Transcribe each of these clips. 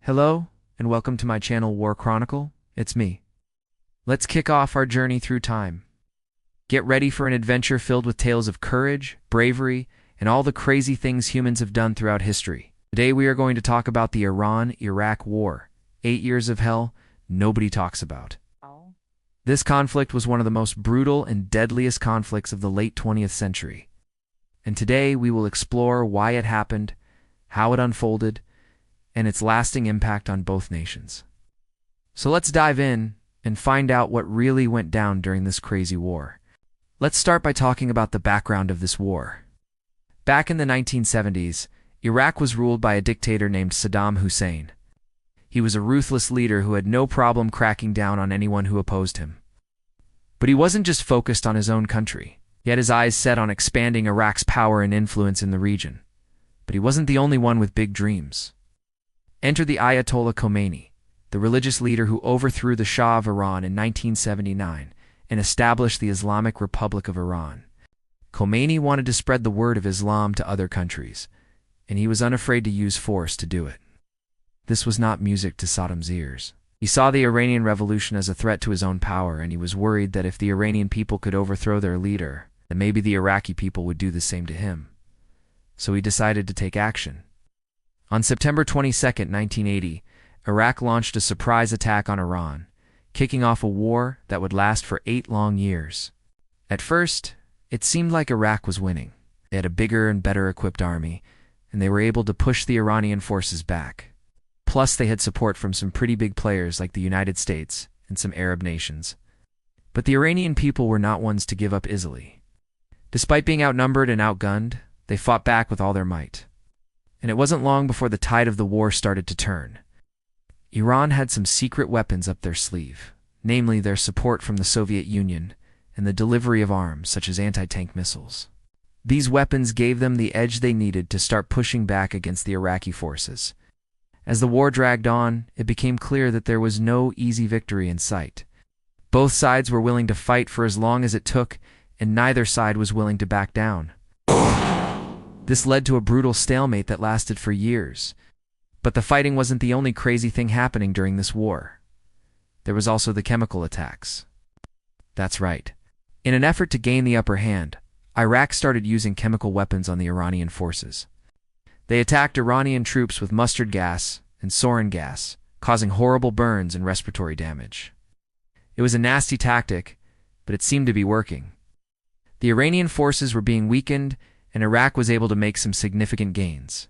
Hello, and welcome to my channel War Chronicle. It's me. Let's kick off our journey through time. Get ready for an adventure filled with tales of courage, bravery, and all the crazy things humans have done throughout history. Today we are going to talk about the Iran-Iraq War, 8 years of hell nobody talks about. This conflict was one of the most brutal and deadliest conflicts of the late 20th century. And today we will explore why it happened, how it unfolded, and its lasting impact on both nations. So let's dive in and find out what really went down during this crazy war. Let's start by talking about the background of this war. Back in the 1970s, Iraq was ruled by a dictator named Saddam Hussein. He was a ruthless leader who had no problem cracking down on anyone who opposed him. But he wasn't just focused on his own country. He had his eyes set on expanding Iraq's power and influence in the region. But he wasn't the only one with big dreams. Enter the Ayatollah Khomeini, the religious leader who overthrew the Shah of Iran in 1979 and established the Islamic Republic of Iran. Khomeini wanted to spread the word of Islam to other countries, and he was unafraid to use force to do it. This was not music to Saddam's ears. He saw the Iranian Revolution as a threat to his own power, and he was worried that if the Iranian people could overthrow their leader, then maybe the Iraqi people would do the same to him. So he decided to take action. On September 22, 1980, Iraq launched a surprise attack on Iran, kicking off a war that would last for 8 long years. At first, it seemed like Iraq was winning. They had a bigger and better equipped army, and they were able to push the Iranian forces back. Plus, they had support from some pretty big players like the United States and some Arab nations. But the Iranian people were not ones to give up easily. Despite being outnumbered and outgunned, they fought back with all their might. And it wasn't long before the tide of the war started to turn. Iran had some secret weapons up their sleeve, namely their support from the Soviet Union and the delivery of arms such as anti-tank missiles. These weapons gave them the edge they needed to start pushing back against the Iraqi forces. As the war dragged on, it became clear that there was no easy victory in sight. Both sides were willing to fight for as long as it took, and neither side was willing to back down. This led to a brutal stalemate that lasted for years. But the fighting wasn't the only crazy thing happening during this war. There was also the chemical attacks. That's right. In an effort to gain the upper hand, Iraq started using chemical weapons on the Iranian forces. They attacked Iranian troops with mustard gas and sarin gas, causing horrible burns and respiratory damage. It was a nasty tactic, but it seemed to be working. The Iranian forces were being weakened, and Iraq was able to make some significant gains.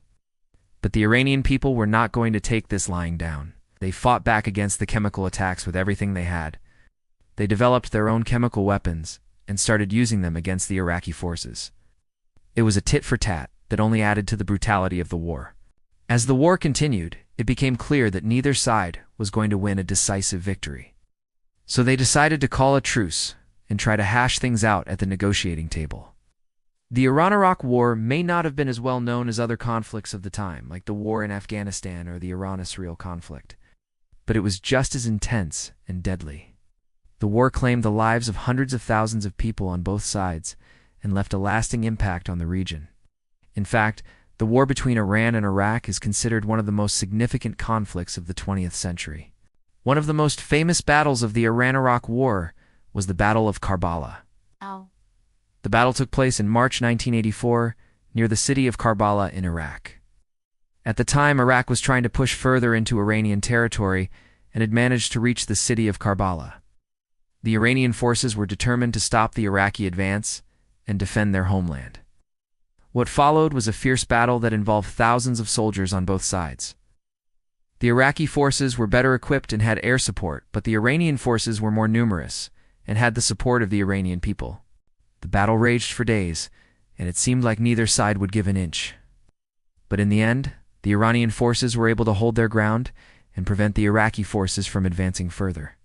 But the Iranian people were not going to take this lying down. They fought back against the chemical attacks with everything they had. They developed their own chemical weapons and started using them against the Iraqi forces. It was a tit-for-tat that only added to the brutality of the war. As the war continued, it became clear that neither side was going to win a decisive victory. So they decided to call a truce and try to hash things out at the negotiating table. The Iran-Iraq War may not have been as well known as other conflicts of the time, like the war in Afghanistan or the Iran-Israel conflict, but it was just as intense and deadly. The war claimed the lives of hundreds of thousands of people on both sides and left a lasting impact on the region. In fact, the war between Iran and Iraq is considered one of the most significant conflicts of the 20th century. One of the most famous battles of the Iran-Iraq War was the Battle of Karbala. The battle took place in March 1984 near the city of Karbala in Iraq. At the time, Iraq was trying to push further into Iranian territory and had managed to reach the city of Karbala. The Iranian forces were determined to stop the Iraqi advance and defend their homeland. What followed was a fierce battle that involved thousands of soldiers on both sides. The Iraqi forces were better equipped and had air support, but the Iranian forces were more numerous and had the support of the Iranian people. The battle raged for days, and it seemed like neither side would give an inch. But in the end, the Iranian forces were able to hold their ground and prevent the Iraqi forces from advancing further.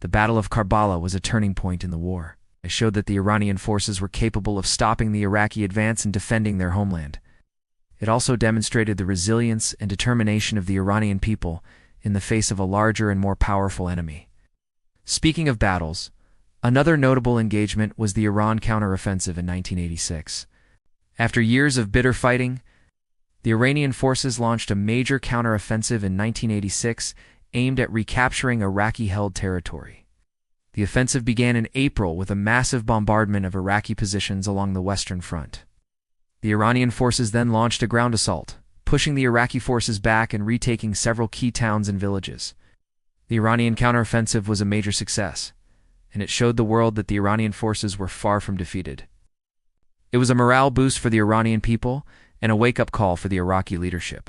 The Battle of Karbala was a turning point in the war. It showed that the Iranian forces were capable of stopping the Iraqi advance and defending their homeland. It also demonstrated the resilience and determination of the Iranian people in the face of a larger and more powerful enemy. Speaking of battles, another notable engagement was the Iran counteroffensive in 1986. After years of bitter fighting, The Iranian forces launched a major counteroffensive in 1986 aimed at recapturing Iraqi-held territory. The offensive began in April with a massive bombardment of Iraqi positions along the Western Front. The Iranian forces then launched a ground assault, pushing the Iraqi forces back and retaking several key towns and villages. The Iranian counteroffensive was a major success, and it showed the world that the Iranian forces were far from defeated. It was a morale boost for the Iranian people and a wake-up call for the Iraqi leadership.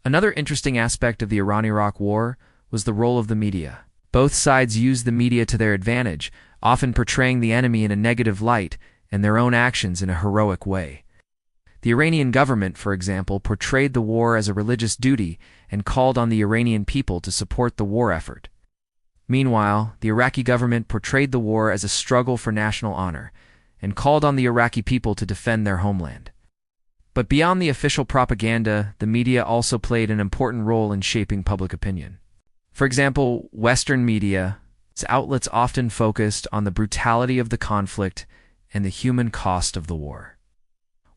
Another interesting aspect of the Iran-Iraq War was the role of the media. Both sides used the media to their advantage, often portraying the enemy in a negative light and their own actions in a heroic way. The Iranian government, for example, portrayed the war as a religious duty and called on the Iranian people to support the war effort. Meanwhile, the Iraqi government portrayed the war as a struggle for national honor and called on the Iraqi people to defend their homeland. But beyond the official propaganda, the media also played an important role in shaping public opinion. For example, Western media outlets often focused on the brutality of the conflict and the human cost of the war,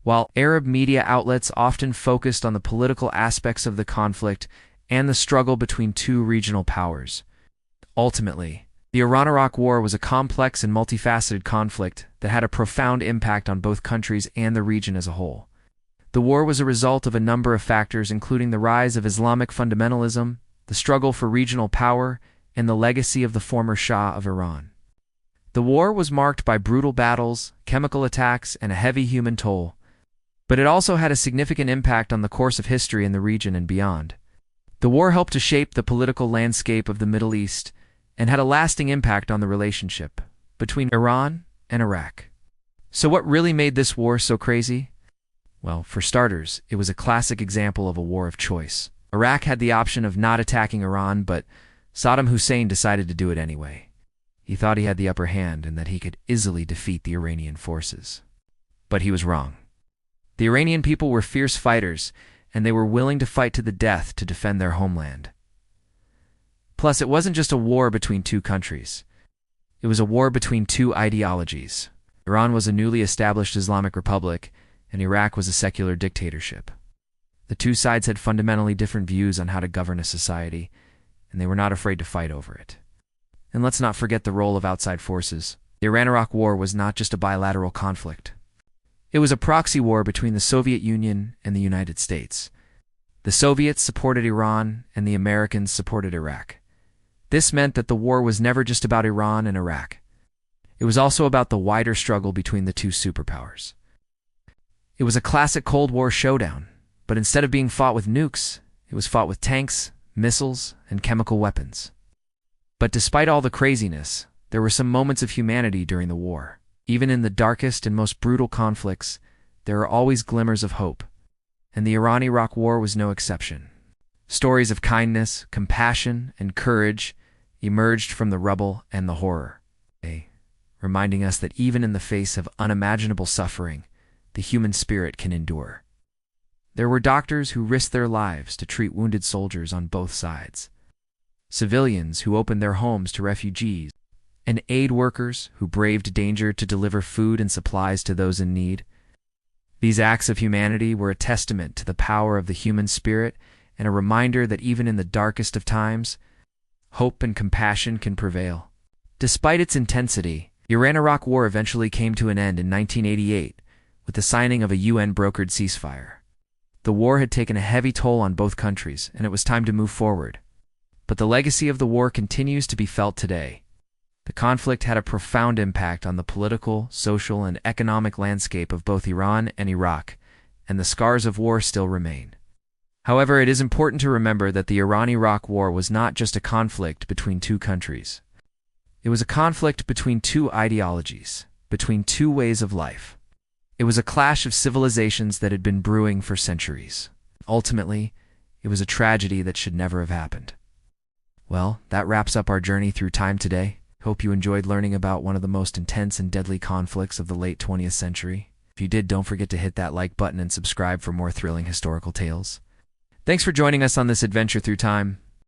while Arab media outlets often focused on the political aspects of the conflict and the struggle between two regional powers. Ultimately, the Iran-Iraq War was a complex and multifaceted conflict that had a profound impact on both countries and the region as a whole. The war was a result of a number of factors, including the rise of Islamic fundamentalism, the struggle for regional power, and the legacy of the former Shah of Iran. The war was marked by brutal battles, chemical attacks, and a heavy human toll, but it also had a significant impact on the course of history in the region and beyond. The war helped to shape the political landscape of the Middle East and had a lasting impact on the relationship between Iran and Iraq. So what really made this war so crazy? Well, for starters, it was a classic example of a war of choice. Iraq had the option of not attacking Iran, but Saddam Hussein decided to do it anyway. He thought he had the upper hand and that he could easily defeat the Iranian forces. But he was wrong. The Iranian people were fierce fighters, and they were willing to fight to the death to defend their homeland. Plus, it wasn't just a war between two countries. It was a war between two ideologies. Iran was a newly established Islamic republic, and Iraq was a secular dictatorship. The two sides had fundamentally different views on how to govern a society, and they were not afraid to fight over it. And let's not forget the role of outside forces. The Iran-Iraq War was not just a bilateral conflict. It was a proxy war between the Soviet Union and the United States. The Soviets supported Iran, and the Americans supported Iraq. This meant that the war was never just about Iran and Iraq. It was also about the wider struggle between the two superpowers. It was a classic Cold War showdown, but instead of being fought with nukes, it was fought with tanks, missiles, and chemical weapons. But despite all the craziness, there were some moments of humanity during the war. Even in the darkest and most brutal conflicts, there are always glimmers of hope, and the Iran-Iraq War was no exception. Stories of kindness, compassion, and courage emerged from the rubble and the horror, reminding us that even in the face of unimaginable suffering, the human spirit can endure. There were doctors who risked their lives to treat wounded soldiers on both sides, civilians who opened their homes to refugees, and aid workers who braved danger to deliver food and supplies to those in need. These acts of humanity were a testament to the power of the human spirit and a reminder that even in the darkest of times, hope and compassion can prevail. Despite its intensity, the Iran-Iraq War eventually came to an end in 1988 with the signing of a UN-brokered ceasefire. The war had taken a heavy toll on both countries, and it was time to move forward. But the legacy of the war continues to be felt today. The conflict had a profound impact on the political, social, and economic landscape of both Iran and Iraq, and the scars of war still remain. However, it is important to remember that the Iran-Iraq War was not just a conflict between two countries. It was a conflict between two ideologies, between two ways of life. It was a clash of civilizations that had been brewing for centuries. Ultimately, it was a tragedy that should never have happened. Well, that wraps up our journey through time today. Hope you enjoyed learning about one of the most intense and deadly conflicts of the late 20th century. If you did, don't forget to hit that like button and subscribe for more thrilling historical tales. Thanks for joining us on this adventure through time.